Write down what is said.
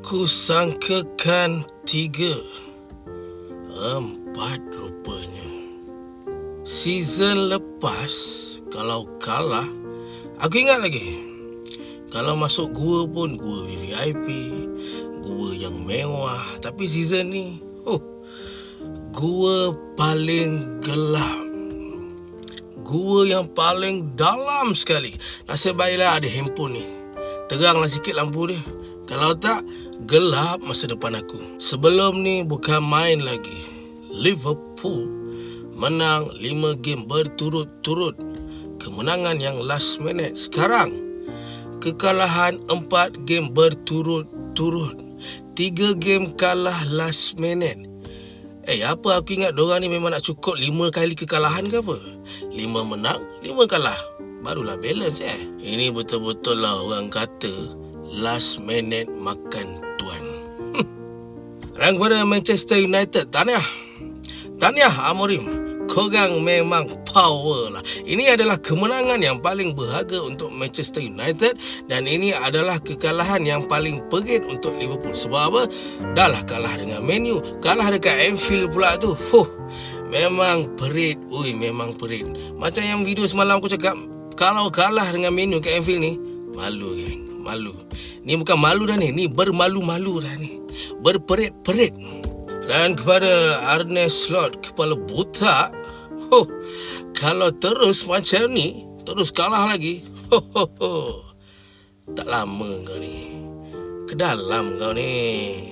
Kusangkakan 3, 4 rupanya. Season lepas, kalau kalah, aku ingat lagi. Kalau masuk gua pun gua VVIP, gua yang mewah. Tapi season ni, gua paling gelap. Gua yang paling dalam sekali. Nasib baiklah ada handphone ni. Teranglah sikit lampu dia. Kalau tak, gelap masa depan aku. Sebelum ni bukan main lagi. Liverpool menang 5 game berturut-turut. Kemenangan yang last minute. Sekarang, kekalahan 4 game berturut-turut. 3 game kalah last minute. Apa aku ingat diorang ni memang nak cukup 5 kali kekalahan ke apa? 5 menang, 5 kalah. Barulah balance Ini betul-betul lah orang kata last minute makan tuan. Dan kepada Manchester United, tahniah Amorim. Korang memang power lah. Ini adalah kemenangan yang paling berharga untuk Manchester United. Dan ini adalah kekalahan yang paling perit untuk Liverpool. Sebab apa? Dah lah kalah dengan Man U. Kalah dekat Anfield pula tu. Memang perit. Memang perit. Macam yang video semalam aku cakap, kalau kalah dengan Man U kat Anfield ni, malu geng. Malu. Ni bukan malu dah ni. Ni bermalu-malu dah ni. Berperit-perit. Dan kepada Arne Slot, kepala botak, kalau terus macam ni, terus kalah lagi, tak lama kau ni. Ke dalam kau ni.